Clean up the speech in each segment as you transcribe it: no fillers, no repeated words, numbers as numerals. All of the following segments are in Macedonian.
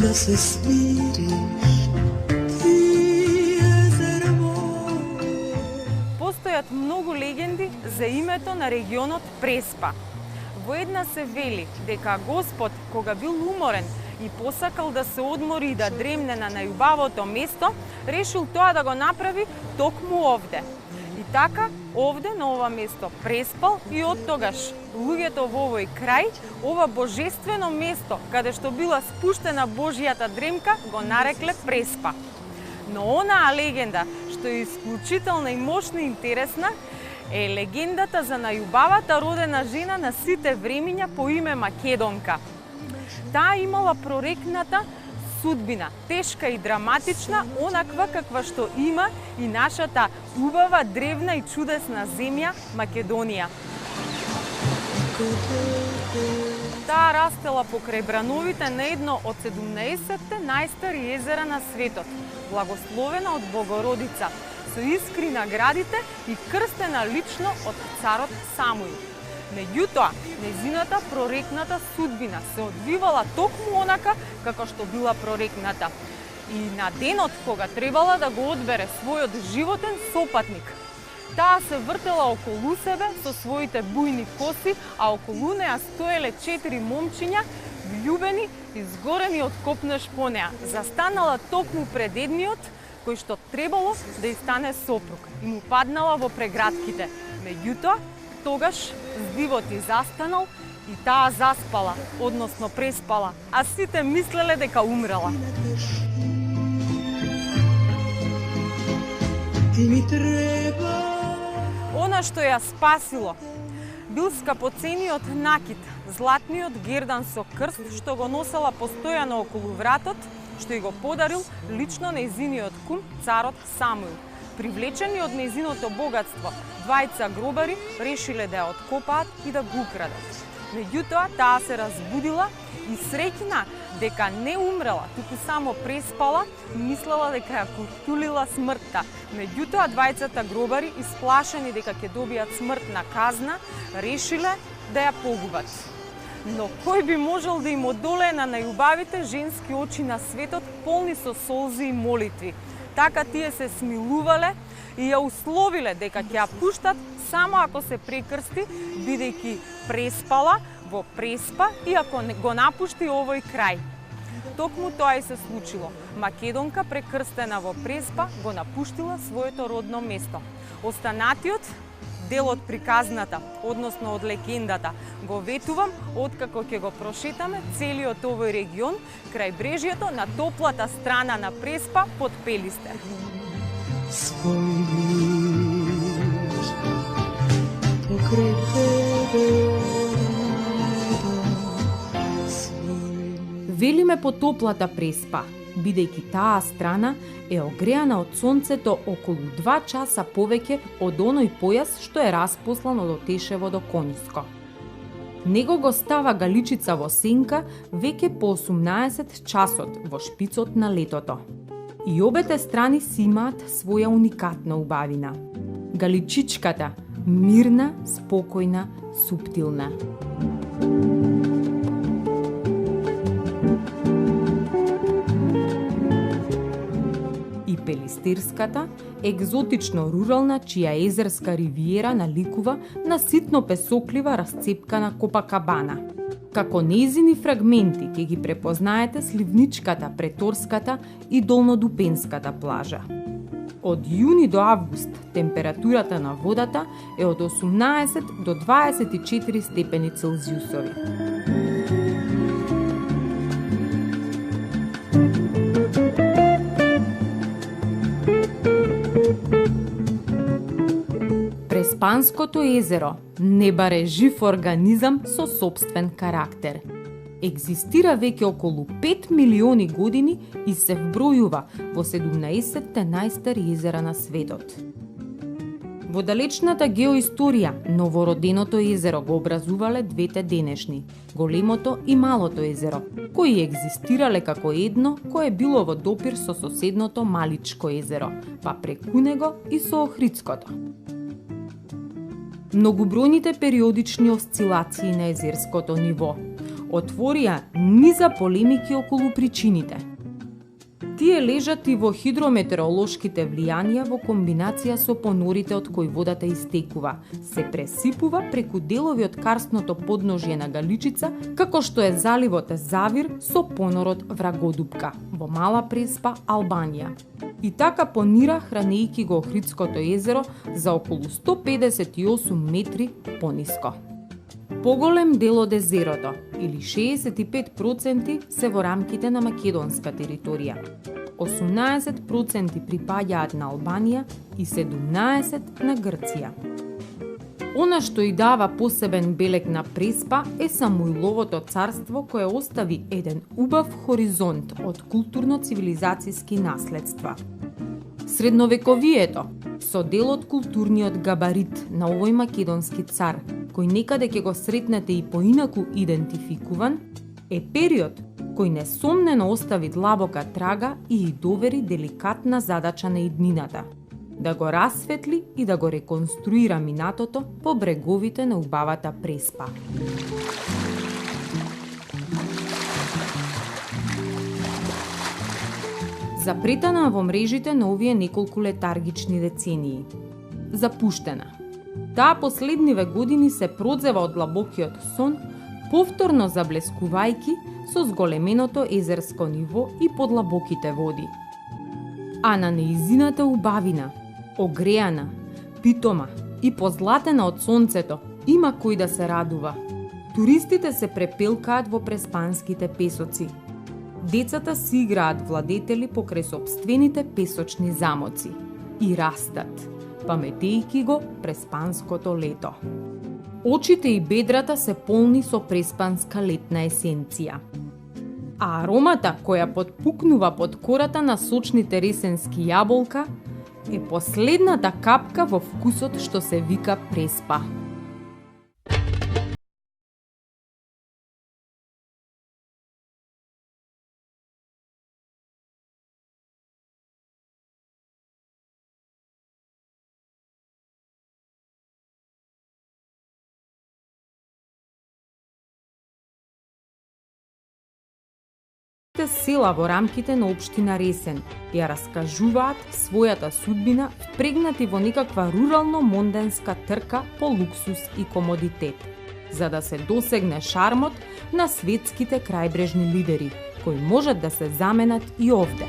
da se smiriš, ti jezero moje. Постојат многу легенди за името на регионот Преспа. Во една се вели дека Господ, кога бил уморен и посакал да се одмори и да дремне на најубавото место, решил тоа да го направи токму овде. И така, овде на ова место преспал и оттогаш луѓето во овој крај, ова божествено место, каде што била спуштена Божјата дремка, го нарекле Преспа. Но онаа легенда, што е исклучителна и мощна и интересна, е легендата за најубавата родена жена на сите времиња по име Македонка. Таа имала прорекната судбина, тешка и драматична, онаква каква што има и нашата убава, древна и чудесна земја Македонија. Таа растела покрај брановите на едно од 17-те најстари езера на светот, благословена од Богородица, со искри наградите и крстена лично од царот Самуил. Меѓутоа, нејзината прорекната судбина се одвивала токму онака како што била прорекната. И на денот кога требала да го одбере својот животен сопатник, таа се вртела околу себе со своите бујни коси, а околу неа стоеле 4 момчиња, влюбени и згорени од копнеш по неа. Застанала токму пред едниот, кој што требало да и стане сопруг, и му паднала во прегратките. Меѓутоа, тогаш здивот и застанал и таа заспала, односно преспала, а сите мислеле дека умрела. Она што ја спасило бил скапоцениот накит, златниот гердан со крст, што го носела постојано околу вратот, што и го подарил лично нејзиниот кум, царот Самуил. Привлечени од нејзиното богатство, двајца гробари решиле да ја откопаат и да го украдат. Меѓутоа, таа се разбудила и среќна дека не умрела, туку само преспала, мислела дека ја потулила смртта. Меѓутоа, двајцата гробари, исплашени дека ќе добијат смртна казна, решиле да ја погубат. Но кој би можел да им одолее на најубавите женски очи на светот, полни со солзи и молитви? Така тие се смилувале и ја условиле дека ќе ја пуштат само ако се прекрсти, бидејќи преспала во Преспа и ако го напушти овој крај. Токму тоа и се случило. Македонка, прекрстена во Преспа, го напуштила своето родно место. Останатиот дел од приказната, односно од легендата, го ветувам откако ќе го прошетаме целиот овој регион крај брежјето на топлата страна на Преспа под Пелистер. Велиме по топлата Преспа, бидејќи таа страна е огреана од сонцето околу 2 часа повеќе од оној појас што е распослан од Отешево до Конјско. Него го става Галичица во сенка веќе по 18 часот во шпицот на летото. И обете страни си имаат своја уникатна убавина. Галичичката, мирна, спокојна, суптилна. И Пелистерската, екзотично рурална, чија езерска ривиера наликува на ситно песоклива расцепкана Копакабана. Како нејзини фрагменти ќе ги препознаете Сливничката, Преторската и Долнодупенската плажа. Од јуни до август температурата на водата е од 18 до 24 степени Целзиусови. Преспанското езеро не баре жив организам со сопствен карактер. Екзистира веќе околу 5 милиони години и се вбројува во 17-те најстари езера на светот. Во далечната геоисторија, новороденото езеро го образувале двете денешни, големото и малото езеро, кои екзистирале како едно кое било во допир со соседното Маличко езеро, па преку него и со Охридското. Многобројните периодични осцилации на езерското ниво, отворија низа полемики околу причините. Тие лежат и во хидрометеоролошките влијанија во комбинација со понорите од кои водата истекува, се пресипува преку делови од карстното подножје на Галичица, како што е заливот Завир со понорот Врагодупка, во Мала Преспа, Албанија. И така понира, хранејќи го Охридското езеро за околу 158 метри пониско. Поголем дел од езерото, или 65%, се во рамките на македонска територија. 18% припаѓаат на Албанија и 17% на Грција. Она што и дава посебен белег на Преспа е Самуиловото царство, кое остави еден убав хоризонт од културно-цивилизацијски наследства. Средновековието, со дел од културниот габарит на овој македонски цар, кој некаде ќе го сретнете и поинаку идентификуван, е период кој несомнено остави длабока трага и довери деликатна задача на иднината – да го расветли и да го реконструира минатото по бреговите на убавата Преспа. Запретана во мрежите на овие неколку летаргични децении. Запуштена. Таа последниве години се продзева од длабокиот сон, повторно заблескувајќи со зголеменото езерско ниво и подлабоките води. А на неизината убавина, огреана, питома и позлатена од сонцето, има кој да се радува. Туристите се препелкаат во преспанските песоци. Децата си играат владетели покрај сопствените песочни замоци и растат, паметејќи го преспанското лето. Очите и бедрата се полни со преспанска летна есенција. А аромата која потпукнува под кората на сочните ресенски јаболка е последната капка во вкусот што се вика Преспа. Села во рамките на општина Ресен ја раскажуваат својата судбина впрегнати во некаква рурално-монденска трка по луксус и комодитет, за да се досегне шармот на светските крајбрежни лидери, кои можат да се заменат и овде.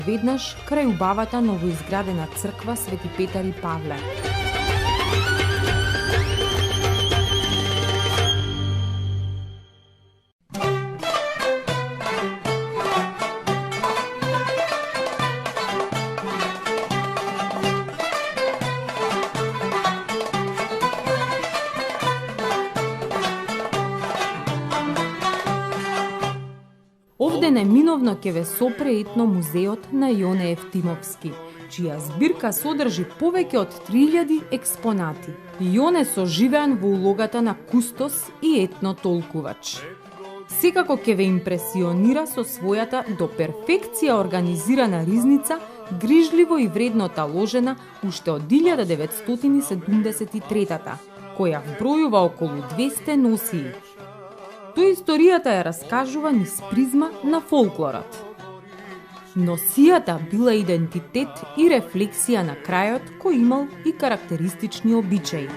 Веднаш крај убавата новоизградена црква Свети Петар и Павле. овде неминовно ќе ве сопре етно музеот на Јоне Евтимовски, чија збирка содржи повеќе од 3000 експонати. Јоне соживеан во улогата на кустос и етно толкувач. Секако ќе ве импресионира со својата до перфекција организирана ризница, грижливо и вредно таложена уште од 1973-та, која вбројува околу 200 носии. Тој историјата ја раскажува низ призма на фолклорот. Носијата била идентитет и рефлексија на крајот кој имал и карактеристични обичаи.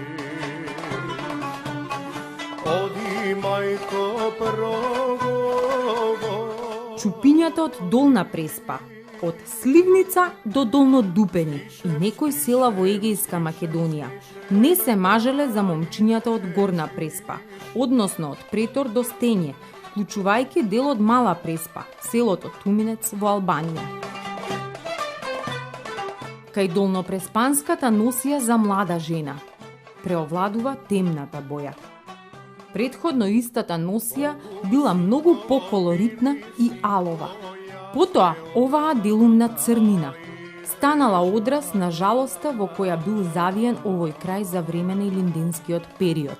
Чупињата од Долна Преспа, од Сливница до Долно Дупени и некои села во Егејска Македонија не се мажеле за момчињата од Горна Преспа, односно од Претор до Стење, вклучувајќи дел од Мала Преспа, селото Туминец во Албанија. Кај долнопреспанската носија за млада жена преовладува темната боја. Предходно истата носија била многу поколоритна и алова. Потоа оваа делумна црнина станала одраз на жалоста во која бил завиен овој крај за време на илинденскиот период.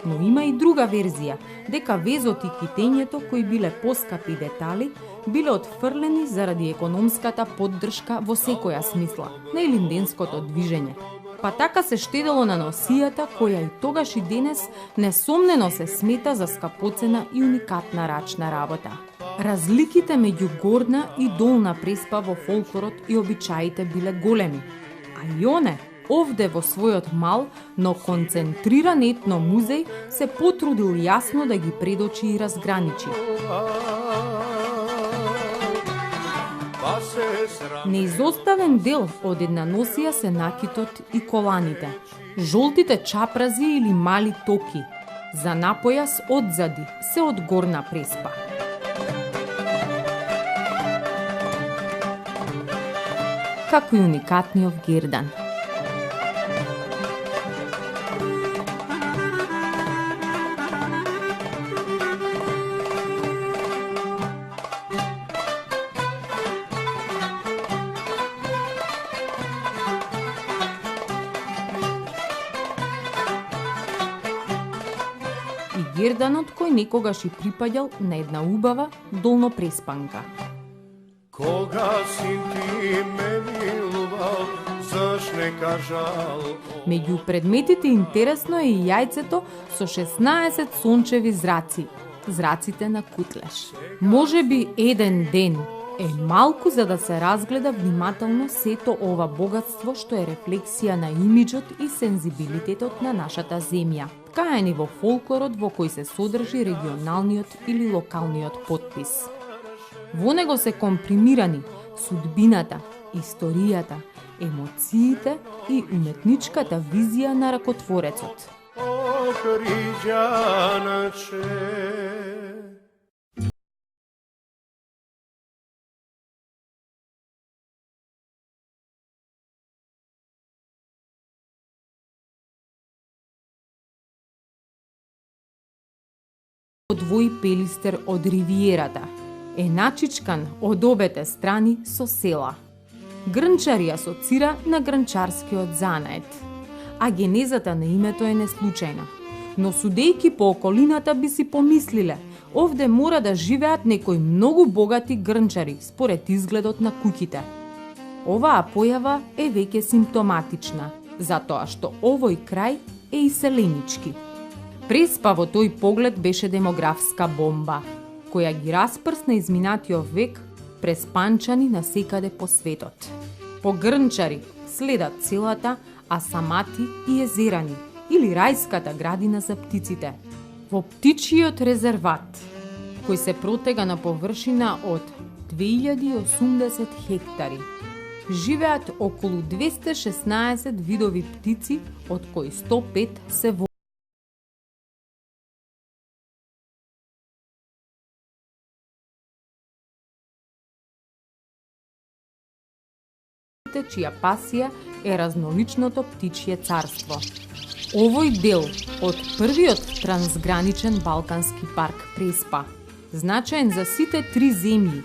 Но има и друга верзија, дека везот и китењето, кои биле поскапи детали, биле отфрлени заради економската поддршка во секоја смисла на илинденското движење. Па така се штедело на носијата, која и тогаш и денес несомнено се смета за скапоцена и уникатна рачна работа. Разликите меѓу Горна и Долна Преспа во фолклорот и обичаите биле големи, а Јоне овде во својот мал, но концентриран етно музеј се потрудил јасно да ги предочи и разграничи. Неизоставен дел од една носија се накитот и коланите, жолтите чапрази или мали токи, за напојас одзади се од Горна Преспа. Како и уникатниот гердан. И герданот кој некогаш и припаѓал на една убава долнопреспанка. Кога си ти ме милувал, заш не кажал? Меѓу предметите интересно е и јајцето со 16 сончеви зраци, зраците на Кутлеш. Може би еден ден е малку за да се разгледа внимателно сето ова богатство што е рефлексија на имиджот и сензибилитетот на нашата земја, ткаени во фолклорот во кој се содржи регионалниот или локалниот потпис. Во него се компримирани судбината, историјата, емоциите и уметничката визија на ракотворецот. Ох, Риѓаначе. Одвој пелистер од ривиерата е начичкан од обете страни со села. Грнчари асоцира на грнчарскиот занает, а генезата на името е неслучајна. Но судејки по околината би си помислиле, овде мора да живеат некои многу богати грнчари според изгледот на куќите. Оваа појава е веќе симптоматична, затоа што овој крај е иселенички. Преспа во тој поглед беше демографска бомба, која ги распрсна изминатиот век преспанчани насекаде по светот. По грнчари следат целата Асамати и Езерани или рајската градина за птиците, во птичиот резерват, кој се протега на површина од 2080 хектари. Живеат околу 216 видови птици, од кои 105 се во чија пасија е разноличното птичје царство. Овој дел од првиот трансграничен балкански парк Преспа Значаен за сите три земји,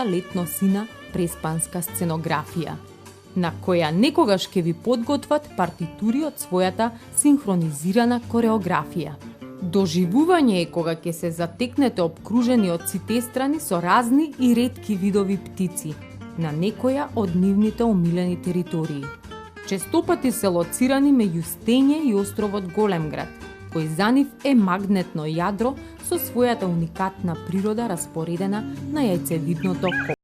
летно сина преспанска сценографија, на која некогаш ќе ви подготват партитури од својата синхронизирана кореографија. Доживување е кога ќе се затекнете обкружени од сите страни со разни и ретки видови птици на некоја од нивните омилени територии. Честопати се лоцирани меѓу Стење и островот Големград, кој за нив е магнетно јадро со својата уникатна природа распоредена на јајцевидното коп.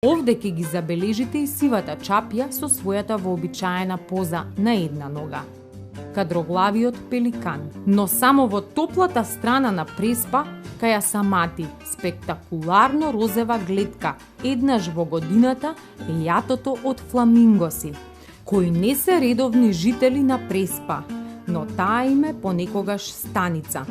Овде ќе ги забележите и сивата чапја со својата вообичаена поза на една нога. Кадроглавиот пеликан, но само во топлата страна на Преспа, каја Самати, спектакуларно розева гледка, еднаш во годината е јатото од фламингоси, кои не се редовни жители на Преспа, но таа им е понекогаш станица.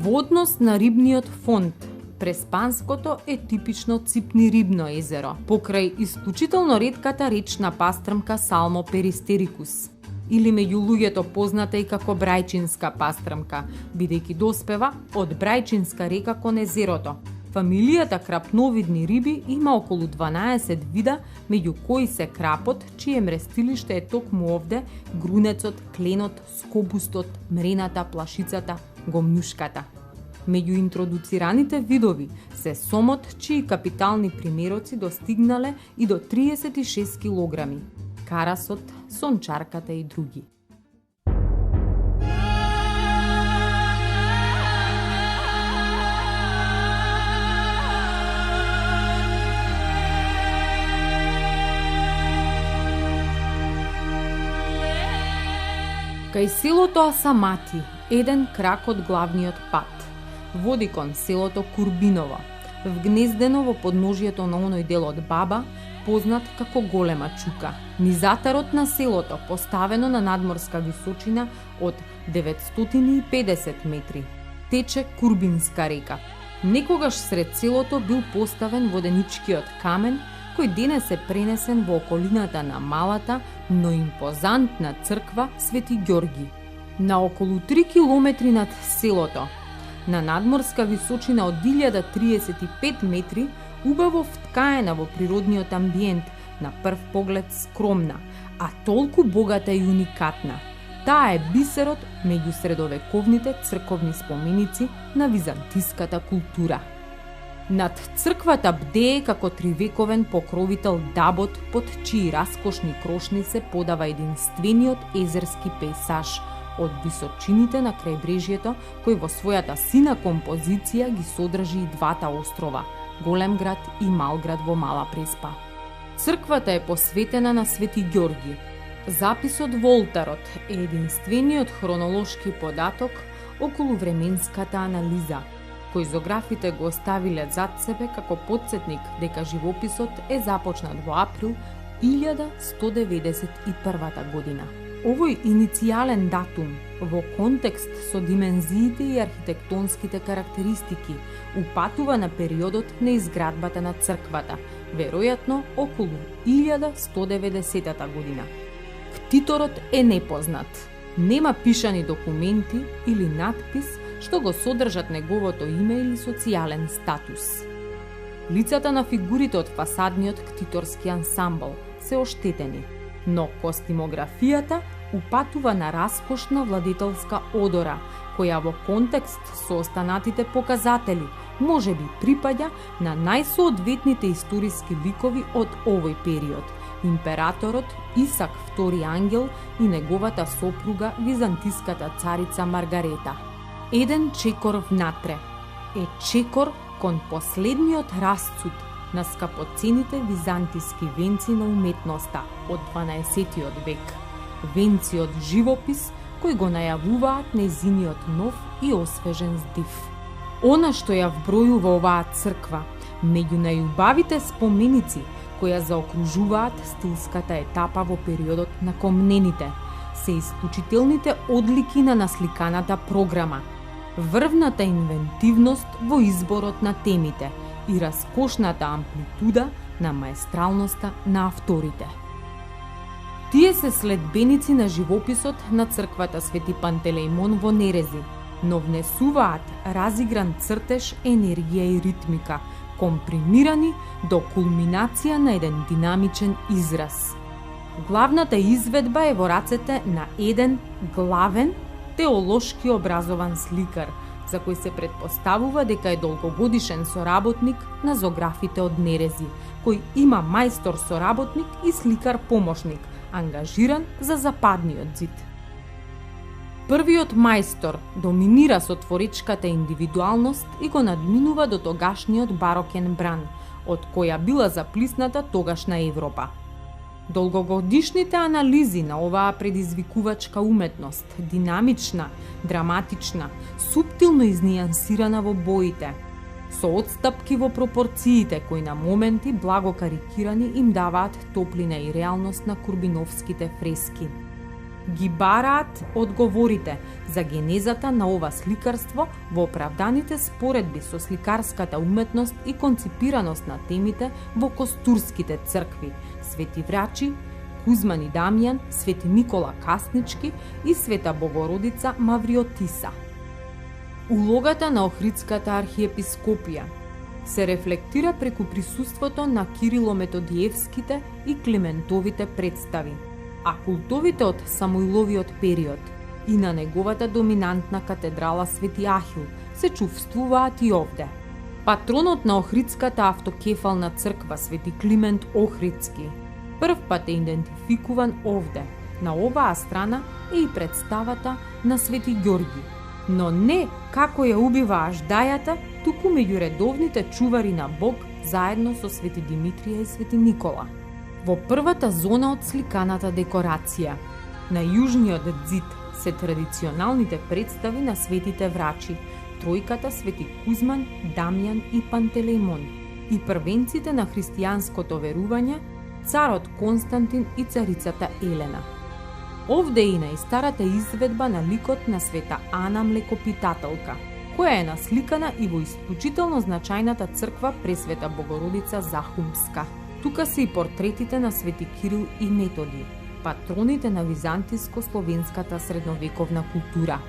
Во однос на рибниот фонд, Преспанското е типично ципни рибно езеро, покрај исклучително ретката речна пастрмка Салмо перистерикус, или меѓу луѓето позната и како брајчинска пастрмка, бидејќи доспева од Брајчинска река кон езерото. Фамилијата крапновидни риби има околу 12 вида, меѓу кои се крапот, чие мрестилиште е токму овде, грунецот, кленот, скобустот, мрената, плашицата, гомњушката. Меѓу интродуцираните видови се сомот, чии капитални примероци достигнале и до 36 килограми, карасот, сончарката и други. Кај селото Асамати, еден крак од главниот пат, води кон селото Курбиново, вгнездено во подножието на оној дел од Баба, познат како Голема чука. Низатарот на селото, поставено на надморска височина од 950 метри, тече Курбинска река. Некогаш сред селото бил поставен воденичкиот камен, кој денес е пренесен во околината на малата, но импозантна црква Свети Ѓорги. На околу 3 километри над селото, на надморска височина од 1035 метри, убаво вткаена во природниот амбиент, на прв поглед скромна, а толку богата и уникатна. Таа е бисерот меѓу средовековните црковни споменици на византиската култура. Над црквата бдее како тривековен покровител Дабот, под чии раскошни крошни се подава единствениот езерски пейсаж од височините на крајбрежјето, кој во својата сина композиција ги содржи и двата острова, Големград и Малград во Мала Преспа. Црквата е посветена на Свети Ѓорги. Записот во олтарот е единствениот хронолошки податок околу временската анализа, кој зографите го оставиле зад себе како потсетник дека живописот е започнат во април 1191 година. Овој иницијален датум, во контекст со димензиите и архитектонските карактеристики, упатува на периодот на изградбата на црквата, веројатно околу 1190 година. Ктиторот е непознат. Нема пишани документи или надпис што го содржат неговото име или социјален статус. Лицата на фигурите од фасадниот ктиторски ансамбл се оштетени, но костимографијата упатува на раскошна владетелска одора, која во контекст со останатите показатели можеби припаѓа на најсоодветните историски ликови од овој период: императорот Исак II Ангел и неговата сопруга византиската царица Маргарета. Еден чекор внатре е чекор кон последниот расцут на скапоцените византиски венци на уметноста од 12 век. Венци од живопис кои го најавуваат нејзиниот нов и освежен здив. Она што ја вбројува оваа црква, меѓу најубавите споменици која заокружуваат стилската етапа во периодот на комнените, се исклучителните одлики на насликаната програма, врвната инвентивност во изборот на темите и раскошната амплитуда на маестралноста на авторите. Тие се следбеници на живописот на црквата Свети Пантелеимон во Нерези, но внесуваат разигран цртеж, енергија и ритмика, компримирани до кулминација на еден динамичен израз. Главната изведба е во рацете на еден главен, теолошки образован сликар, за кој се претпоставува дека е долгогодишен соработник на зографите од Нерези, кој има мајстор соработник и сликар помошник, ангажиран за западниот зид. Првиот мајстор доминира со творечката индивидуалност и го надминува до тогашниот барокен бран, од која била заплисната тогашна Европа. Долгогодишните анализи на оваа предизвикувачка уметност, динамична, драматична, суптилно изнијансирана во боите, со одстапки во пропорциите кои на моменти благо карикирани им даваат топлина и реалност на Курбиновските фрески. Ги бараат одговорите за генезата на ова сликарство во оправданите споредби со сликарската уметност и конципираност на темите во костурските цркви Свети Врачи, Кузман и Дамјан, Свети Никола Каснички и Света Богородица Мавриотиса. Улогата на Охридската архиепископија се рефлектира преку присуството на Кирило-Методиевските и Климентовите представи, а култовите од Самуиловиот период и на неговата доминантна катедрала Свети Ахил се чувствуваат и овде. Патронот на Охридската автокефална црква Свети Климент Охридски прв пат е идентификуван овде. На оваа страна е и представата на Свети Ѓорги, но не како ја убива аждајата, туку меѓу редовните чувари на Бог заедно со Свети Димитрија и Свети Никола. Во првата зона од сликаната декорација, на јужниот зид, се традиционалните представи на Светите Врачи, тројката Свети Кузман, Дамјан и Пантелеимон, и првенците на христијанското верување, царот Константин и царицата Елена. Овде е и најстарата изведба на ликот на Света Ана Млекопитателка, која е насликана и во исклучително значајната црква Пресвета Богородица Захумска. Тука се и портретите на Свети Кирил и Методи, патроните на византиско-словенската средновековна култура.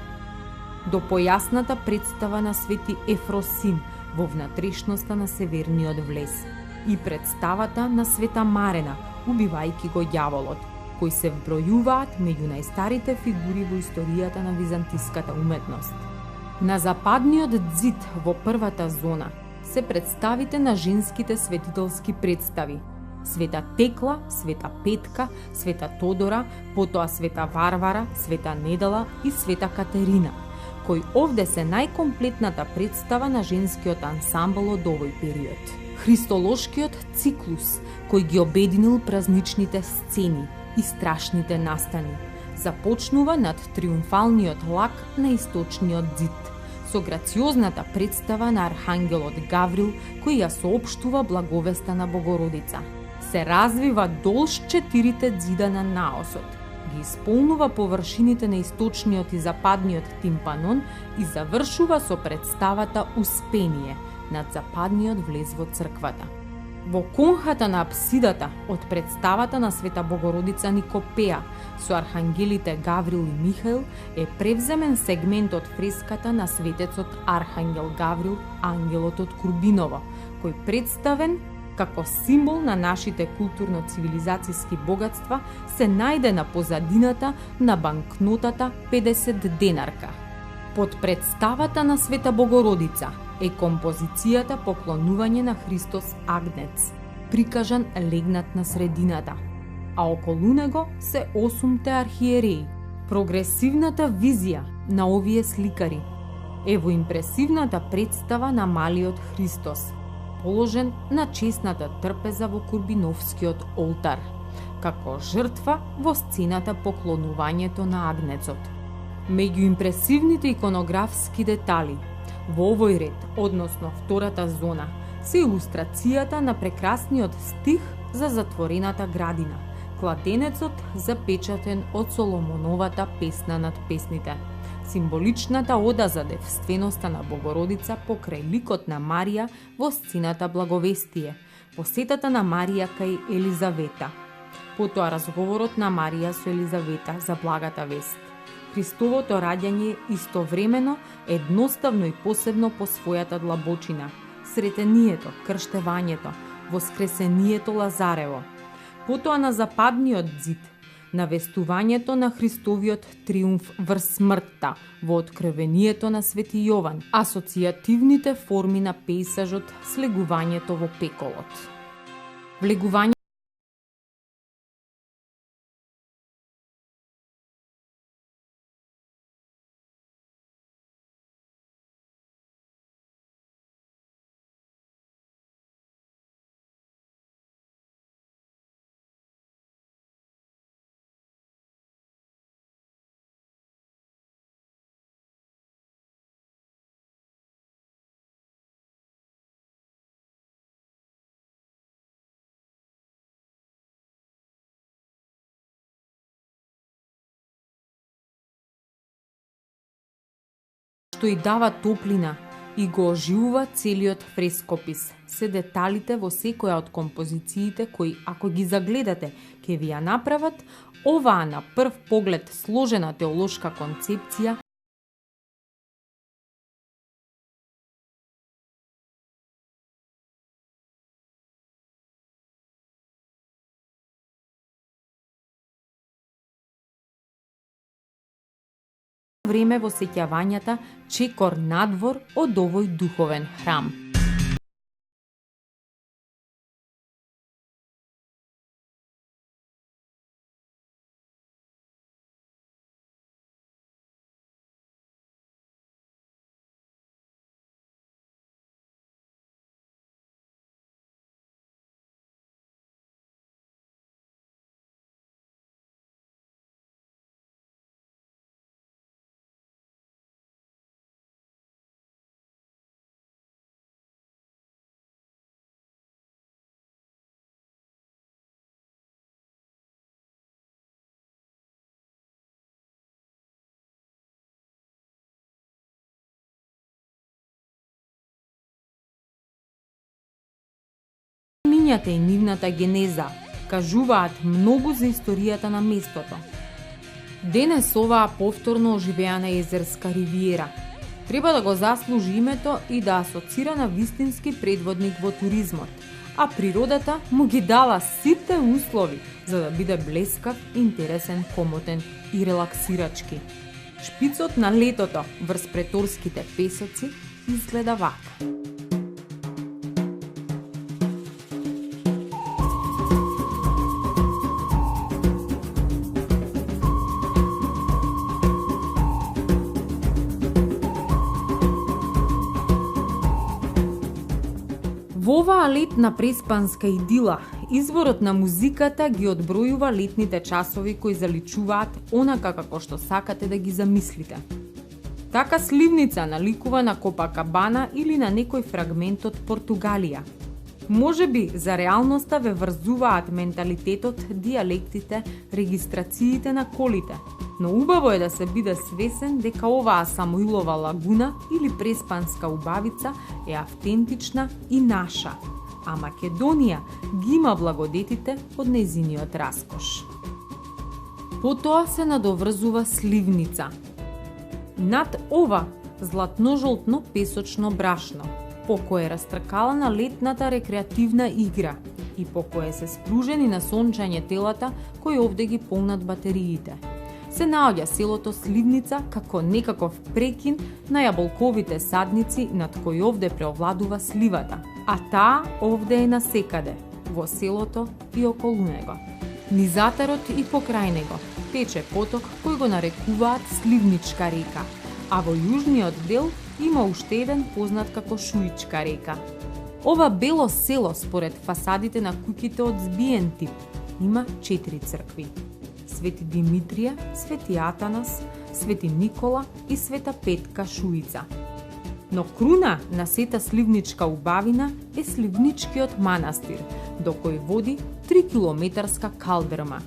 До појасната представа на Свети Ефросим во внатрешноста на северниот влез и представата на Света Марена, убивајќи го ѓаволот, кои се вбројуваат меѓу најстарите фигури во историјата на византиската уметност. На западниот зид во првата зона се представите на женските светителски представи: Света Текла, Света Петка, Света Тодора, потоа Света Варвара, Света Недела и Света Катерина, кои овде се најкомплетната представа на женскиот ансамбл од овој период. Христолошкиот циклус, кој ги обединил празничните сцени и страшните настани, започнува над триумфалниот лак на источниот зид, со грациозната представа на архангелот Гаврил, кој ја соопштува благовеста на Богородица. Се развива долж 4 зида на наосот, ги исполнува површините на источниот и западниот тимпанон и завршува со представата Успение над западниот влез во црквата. Во конхата на апсидата од представата на Света Богородица Никопеја со архангелите Гаврил и Михаил е превземен сегмент од фреската на светецот Архангел Гаврил, ангелот од Курбиново, кој представен како символ на нашите културно-цивилизацијски богатства се најде на позадината на банкнотата 50 денарка. Под представата на Света Богородица е композицијата Поклонување на Христос Агнец, прикажан легнат на средината, а околу него се 8 архиереи. Прогресивната визија на овие сликари е во импресивната представа на малиот Христос, положен на чесната трпеза во Курбиновскиот олтар, како жртва во сцената Поклонувањето на Агнецот. Меѓу импресивните иконографски детали во овој ред, односно втората зона, се илустрацијата на прекрасниот стих за затворената градина, кладенецот запечатен од Соломоновата песна над песните, символичната ода за девственоста на Богородица покрај ликот на Марија во сцената Благовестие, посетата на Марија кај Елизавета, потоа разговорот на Марија со Елизавета за благата вест, Христовото раѓање истовремено, едноставно и посебно по својата длабочина, сретението, крштевањето, воскресението Лазарево, потоа на западниот зид, навестувањето на Христовиот триумф врз смртта во откровението на Свети Јован, асоцијативните форми на пейсажот, слегувањето во пеколот. Влегување што и дава топлина и го оживува целиот фрескопис, се деталите во секоја од композициите кои, ако ги загледате, ќе ви ја направат оваа на прв поглед сложена теолошка концепција време во сеќавањата чекор надвор од овој духовен храм. Минјата и нивната генеза кажуваат многу за историјата на местото. Денес оваа повторно оживеана езерска ривиера треба да го заслужи името и да асоцира на вистински предводник во туризмот, а природата му ги дала сите услови за да биде блескав, интересен, комотен и релаксирачки. Шпицот на летото врз преторските песоци изгледа вака. Во оваа летна преспанска идила, изворот на музиката ги одбројува летните часови кои заличуваат онака како што сакате да ги замислите. Така сливница наликува на Копакабана или на некој фрагмент од Португалија. Можеби за реалноста ве врзуваат менталитетот, дијалектите, регистрациите на колите, но убаво е да се биде свесен дека оваа Самуилова лагуна или преспанска убавица е автентична и наша, а Македонија ги има благодетите од нејзиниот раскош. Потоа се надоврзува сливница. Над ова златножолтно песочно брашно, по кое е растркалана летната рекреативна игра и по кое се спружени на сончање телата кои овде ги полнат батериите. се наоѓа селото Сливница како некаков прекин на јаболковите садници над кои овде преовладува сливата, а таа овде е насекаде, во селото и околу него. Низ атарот и покрај него тече поток кој го нарекуваат Сливничка река, а во јужниот дел има уште еден познат како Шуичка река. Ова бело село, според фасадите на куќите од збиен тип, има 4 цркви: Свети Димитрија, Свети Атанас, Свети Никола и Света Петка Шуица. Но круна на сета Сливничка убавина е Сливничкиот манастир, до кој води 3 километарска калдрма.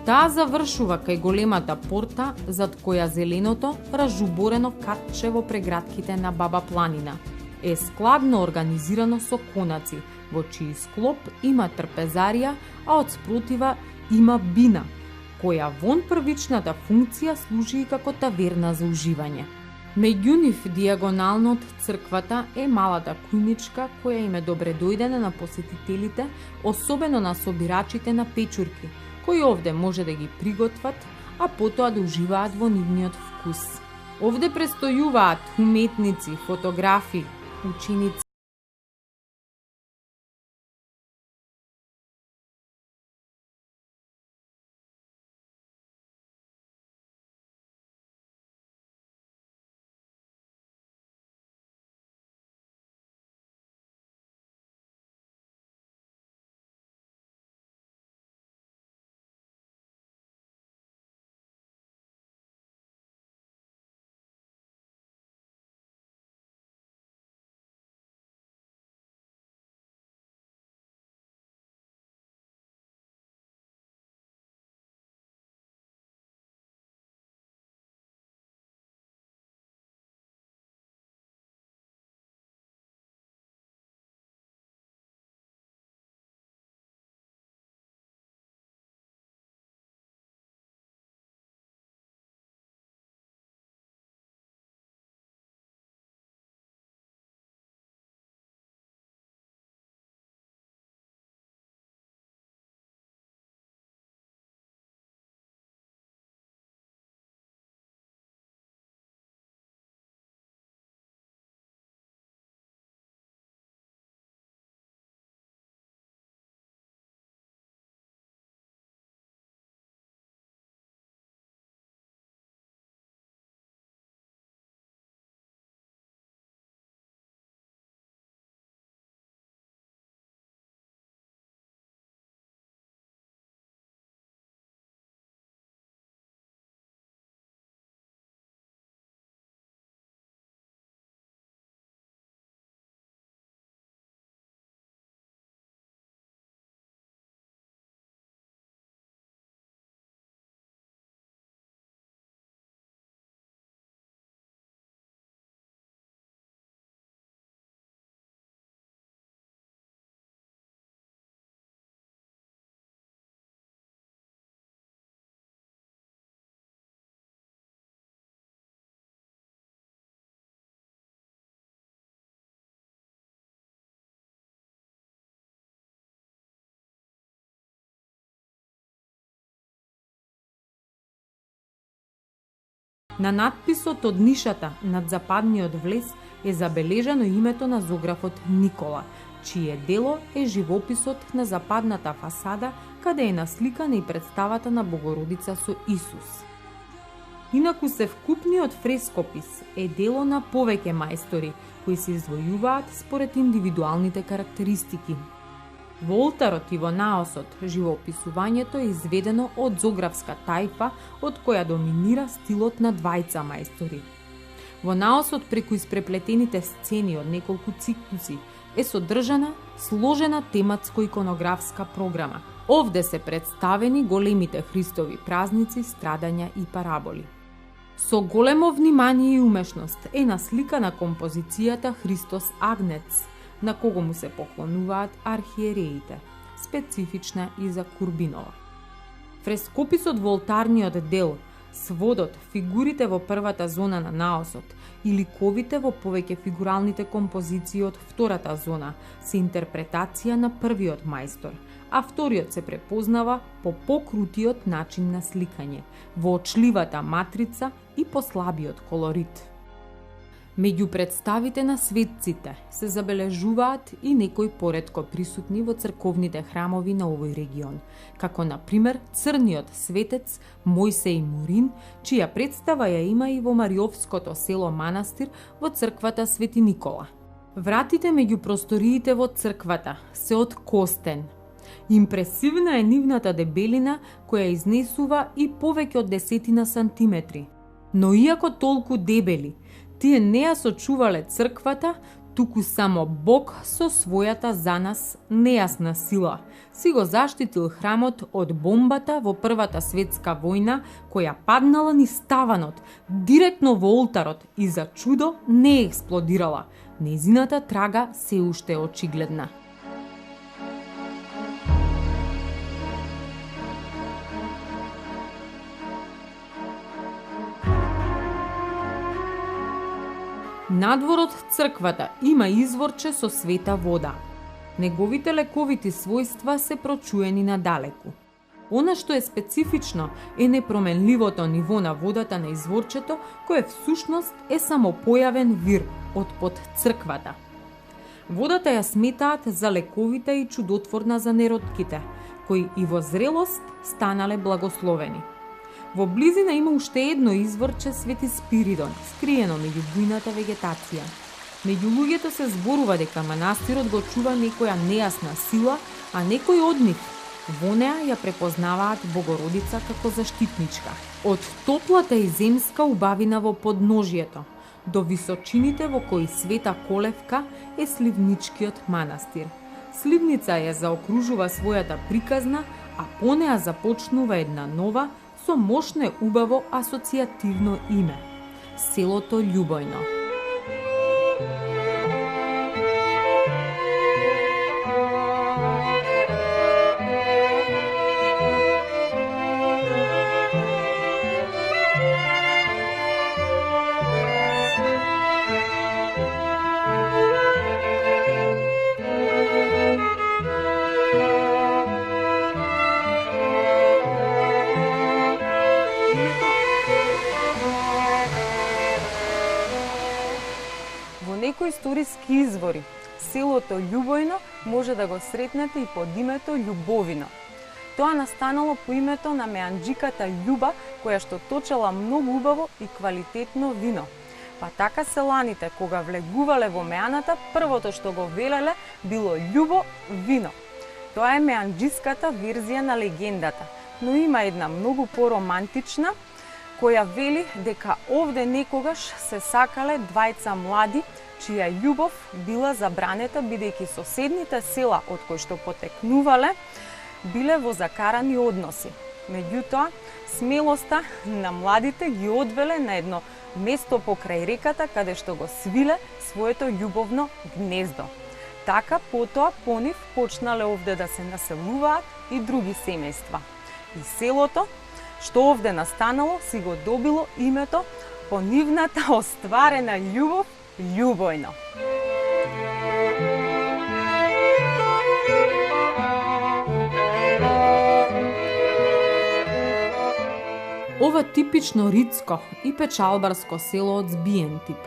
Таа завршува кај големата порта, зад која зеленото, ражуборено катче во прегратките на Баба Планина е складно организирано со конаци, во чиј склоп има трпезарија, а од спротива има бина, која вон првичната функција служи и како таверна за уживање. Меѓу нив дијагонално од црквата е малата кујничка која им е добре дојдена на посетителите, особено на собирачите на печурки, кои овде може да ги приготват, а потоа да уживаат во нивниот вкус. Овде престојуваат уметници, фотографи, ученици. На надписот од нишата над западниот влез е забележано името на зографот Никола, чие дело е живописот на западната фасада, каде е насликана и представата на Богородица со Исус. Инаку се вкупниот фрескопис е дело на повеќе мајстори, кои се извојуваат според индивидуалните карактеристики. Во олтарот и во наосот живописувањето е изведено од зографска тајфа, од која доминира стилот на двајца мајстори. Во наосот преку испреплетените сцени од неколку циклуси е содржана сложена тематско-иконографска програма. Овде се представени големите Христови празници, страдања и параболи. Со големо внимание и умешност е насликана композицијата Христос Агнец, на кого му се поклонуваат архиереите, специфична и за Курбинова. Фрескописот во олтарниот дел, сводот, фигурите во првата зона на наосот и ликовите во повеќе фигуралните композиции од втората зона се интерпретација на првиот мајстор, а вториот се препознава по покрутиот начин на сликање, во очливата матрица и по слабиот колорит. Меѓу представите на светците се забележуваат и некои поретко присутни во црковните храмови на овој регион, како на пример црниот светец Мојсеј Мурин, чија представа ја има и во Мариовското село Манастир во црквата Свети Никола. Вратите меѓу просториите во црквата се од костен. Импресивна е нивната дебелина која изнесува и повеќе од 10 сантиметри. Но иако толку дебели, тие не ја сочувале црквата, туку само Бог со својата за нас нејасна сила си го заштитил храмот од бомбата во Првата светска војна која паднала низ таванот, директно во олтарот и за чудо не експлодирала. Незината трага се уште е очигледна. Надвор од црквата има изворче со света вода. Неговите лековити својства се прочуени надалеку. Она што е специфично е непроменливото ниво на водата на изворчето, кое всушност е само појавен вир од под црквата. Водата ја сметаат за лековита и чудотворна за неротките, кои и во зрелост станале благословени. Во близина има уште едно изворче Свети Спиридон, скриено меѓу бујната вегетација. Меѓу луѓето се зборува дека манастирот го чува некоја нејасна сила, а некои од нив во неа ја препознаваат Богородица како заштитничка. Од топлата и земска убавина во подножието до височините во кои Света Колевка е сливничкиот манастир. Сливница ја заокружува својата приказна, а по неа започнува една нова, со мощно и убаво асоцијативно име – селото Љубојно. Некои историски извори, селото Љубојно може да го сретнете и под името Љубовино. Тоа настанало по името на меанџиката Љуба, која што точела многу убаво и квалитетно вино. Па така селаните, кога влегувале во меаната, првото што го велеле било љубо вино. Тоа е меанџиската верзија на легендата, но има една многу поромантична, која вели дека овде некогаш се сакале двајца млади, чија љубов била забранета бидејќи соседните села од кои што потекнувале биле во закарани односи. Меѓутоа, смелоста на младите ги одвеле на едно место покрај реката каде што го свиле своето љубовно гнездо. Така потоа по нив почнале овде да се населуваат и други семејства. И селото што овде настанало си го добило името по нивната остварена љубов Љубојно. Ова типично ридско и печалбарско село од збиен тип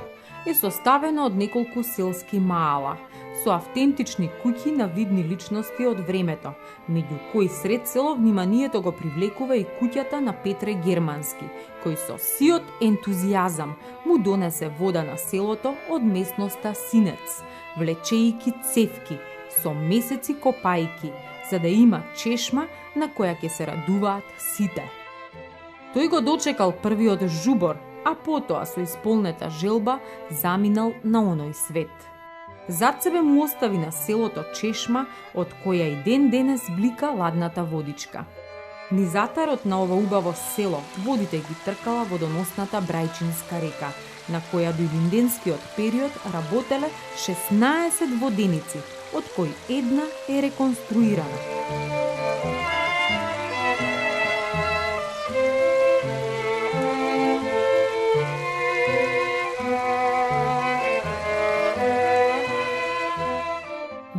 е составено од неколку селски маала, со автентични куќи на видни личности од времето, меѓу кои сред село вниманието го привлекува и куќата на Петре Германски, кој со сиот ентузијазам му донесе вода на селото од местноста Синец, влечејки цевки, со месеци копајки, за да има чешма на која ќе се радуваат сите. Тој го дочекал првиот жубор, а потоа со исполнета желба заминал на оној свет. Зад себе му остави на селото чешма, од која и ден денес блика ладната водичка. Низатарот на ова убаво село водите ги тркала водоносната Брајчинска река, на која до илинденскиот период работеле 16 воденици, од кои една е реконструирана.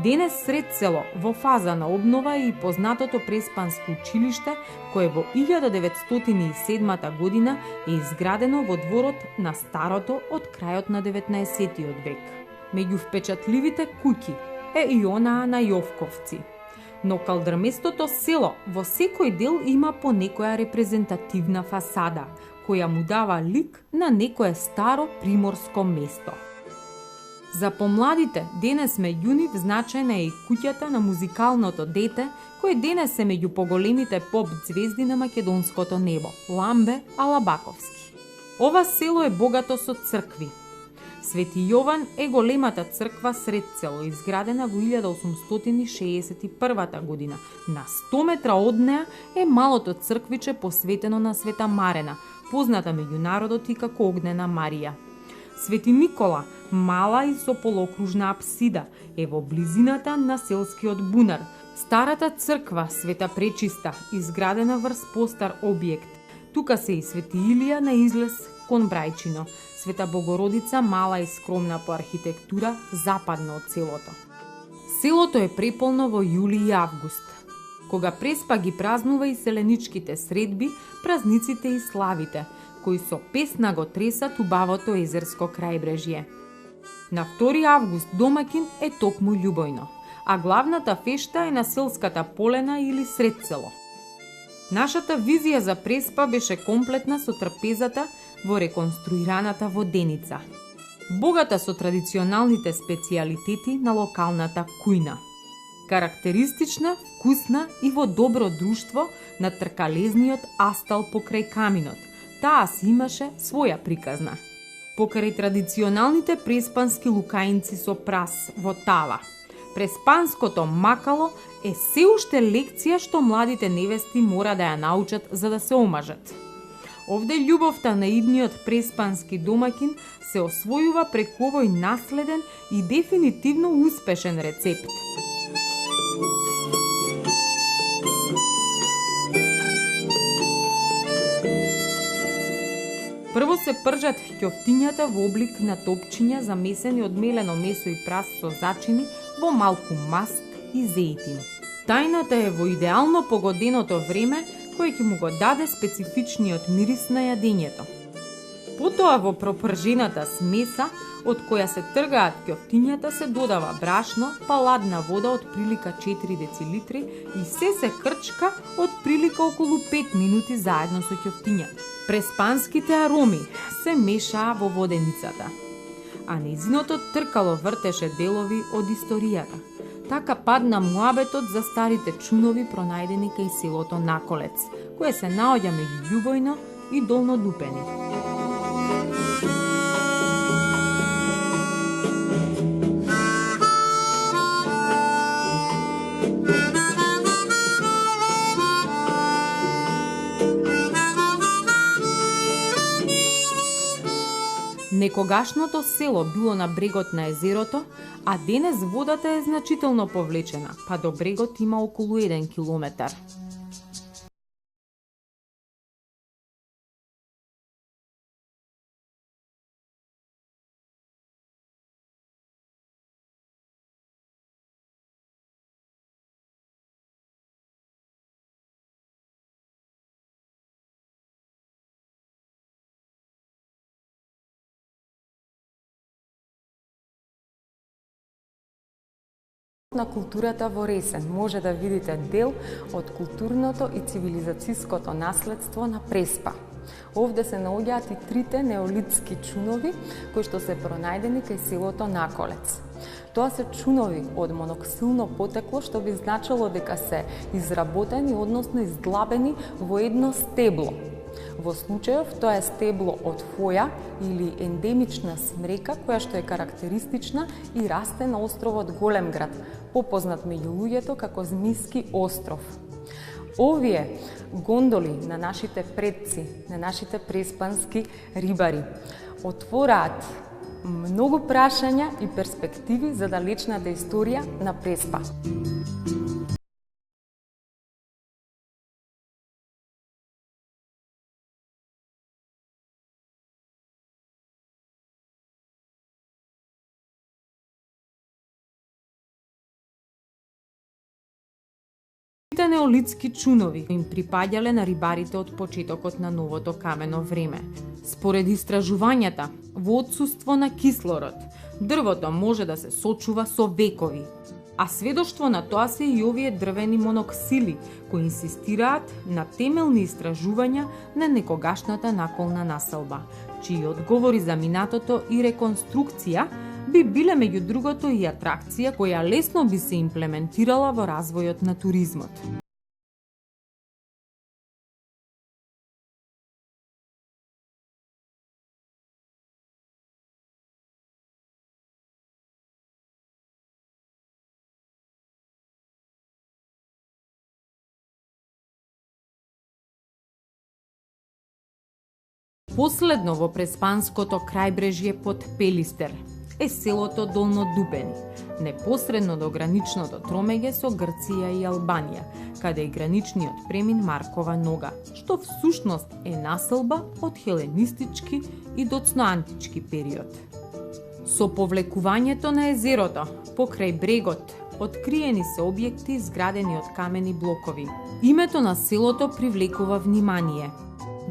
Денес сред село, во фаза на обнова е и познатото Преспанско училиште, кое во 1907 година е изградено во дворот на старото од крајот на 19 век. Меѓу впечатливите куќи е и онаа на Јовковци. Но калдрместото село во секој дел има по некоја репрезентативна фасада, која му дава лик на некое старо приморско место. За помладите, денес меѓу нив значајна е и куќата на музикалното дете, кој денес е меѓу поголемите поп ѕвезди на македонското небо, Ламбе Алабаковски. Ова село е богато со цркви. Свети Јован е големата црква сред село, изградена во 1861 година. На 100 метра од неа е малото црквиче посветено на Света Марена, позната меѓу народот и како Огнена Марија. Свети Никола, мала и со полуокружна апсида, е во близината на селскиот бунар. Старата црква Света Пречиста, изградена врз постар објект. Тука се и Свети Илија на излез кон Брајчино, Света Богородица, мала и скромна по архитектура, западно од селото. Селото е преполно во јули и август. Кога Преспа ги празнува и селеничките средби, празниците и славите, кои со песна го тресат убавото езерско крајбрежје. На 2 август домакин е токму Љубојно, а главната фешта е на селската полена или сред село. Нашата визија за Преспа беше комплетна со трпезата во реконструираната воденица. Богата со традиционалните специјалитети на локалната кујна. Карактеристична, вкусна и во добро друштво на тркалезниот астал покрај каминот. Таа си имаше своја приказна. Покрај традиционалните преспански лукаинци со прас во тава, преспанското макало е се уште лекција што младите невести мора да ја научат за да се омажат. Овде љубовта на идниот преспански домакин се освојува преку овој наследен и дефинитивно успешен рецепт. Прво се пржат ќофтињата во облик на топчиња замесени од мелено месо и прас со зачини во малку маст и зејтин. Тајната е во идеално погоденото време кој ќе му го даде специфичниот мирис на јадењето. Потоа во пропржената смеса, од која се тргаат ќофтињата, се додава брашно, па ладна вода од прилика 4 децилитри и се крчка од прилика околу 5 минути заедно со ќофтињата. Преспанските ароми се мешаа во воденицата, а нејзиното тркало вртеше делови од историјата. Така падна муабетот за старите чунови пронајдени кај селото Наколец, кое се наоѓа меѓу Љубојно и Долно Дупени. Некогашното село било на брегот на езерото, а денес водата е значително повлечена, па до брегот има околу 1 километар. На културата во Ресен може да видите дел од културното и цивилизацијското наследство на Преспа. Овде се наоѓаат и 3 неолитски чунови кои што се пронајдени кај селото Наколец. Тоа се чунови од моноксилно потекло, што би значило дека се изработени, односно издлабени во едно стебло. Во случајов тоа е стебло од фоја или ендемична смрека која што е карактеристична и расте на островот Големград, попознат меѓу луѓето како Змиски остров. Овие гондоли на нашите предци, на нашите преспански рибари, отвораат многу прашања и перспективи за далечната историја на Преспа. неолитски чунови им припаѓале на рибарите од почетокот на новото камено време. Според истражувањата, во отсуство на кислород, дрвото може да се сочува со векови. А сведоштво на тоа се и овие дрвени моноксили, кои инсистираат на темелни истражувања на некогашната наколна населба, чии одговори за минатото и реконструкција би биле меѓу другото и атракција која лесно би се имплементирала во развојот на туризмот. Последно во Преспанското крајбрежје под Пелистер е селото Долно Дупени, непосредно до граничното тромеѓе со Грција и Албанија, каде е граничниот премин Маркова нога, што всушност е населба од хеленистички и доцноантички период. Со повлекувањето на езерото покрај брегот, откриени се објекти изградени од камени блокови. Името на селото привлекува внимание.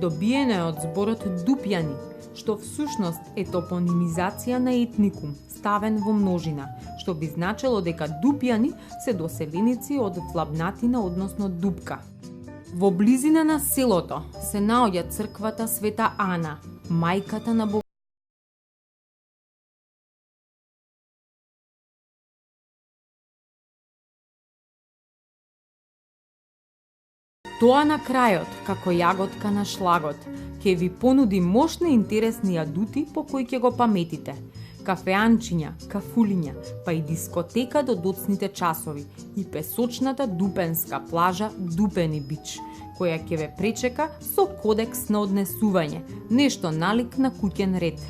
Добиено е од зборот Дупјани, што всушност е топонимизација на етникум, ставен во множина, што би значело дека Дупјани се доселеници од Влабнатина, односно Дупка. Во близина на селото се наоѓа црквата Света Ана, мајката на Бог. Тоа на крајот, како јаготка на шлагот, ќе ви понуди мощни интересни адути по кои ќе го паметите. Кафеанчиња, кафулиња, па и дискотека до доцните часови и песочната дупенска плажа Дупени бич, која ќе ве пречека со кодекс на однесување, нешто налик на куќен ред.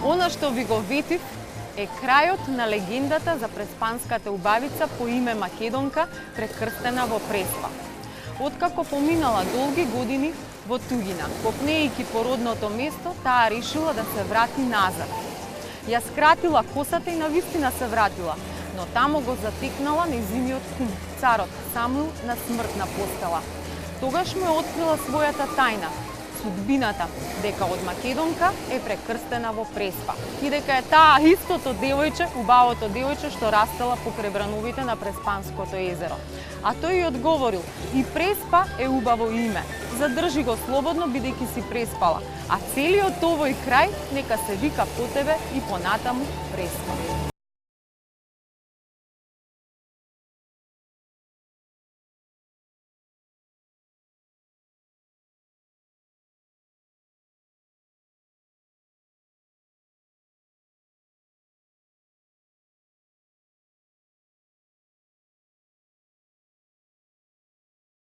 Она што ви го ветив е крајот на легендата за преспанската убавица по име Македонка, прекрстена во Преспа. Откако поминала долги години во туѓина, копнејќи по родното место, таа решила да се врати назад. Ја скратила косата и навистина се вратила, но таму го затекнала нејзиниот кум, царот Самуил, на смртна постела. Тогаш му е открила својата тајна, судбината, дека од Македонка е прекрстена во Преспа и дека е таа истото девојче, убавото девојче што растела покрај брановите на Преспанското езеро. А тој ја одговорил: и Преспа е убаво име, задржи го слободно бидејќи си преспала, а целиот овој крај нека се вика по тебе и понатаму Преспа.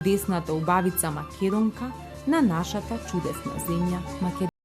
Десната убавица Македонка на нашата чудесна земја Македонија.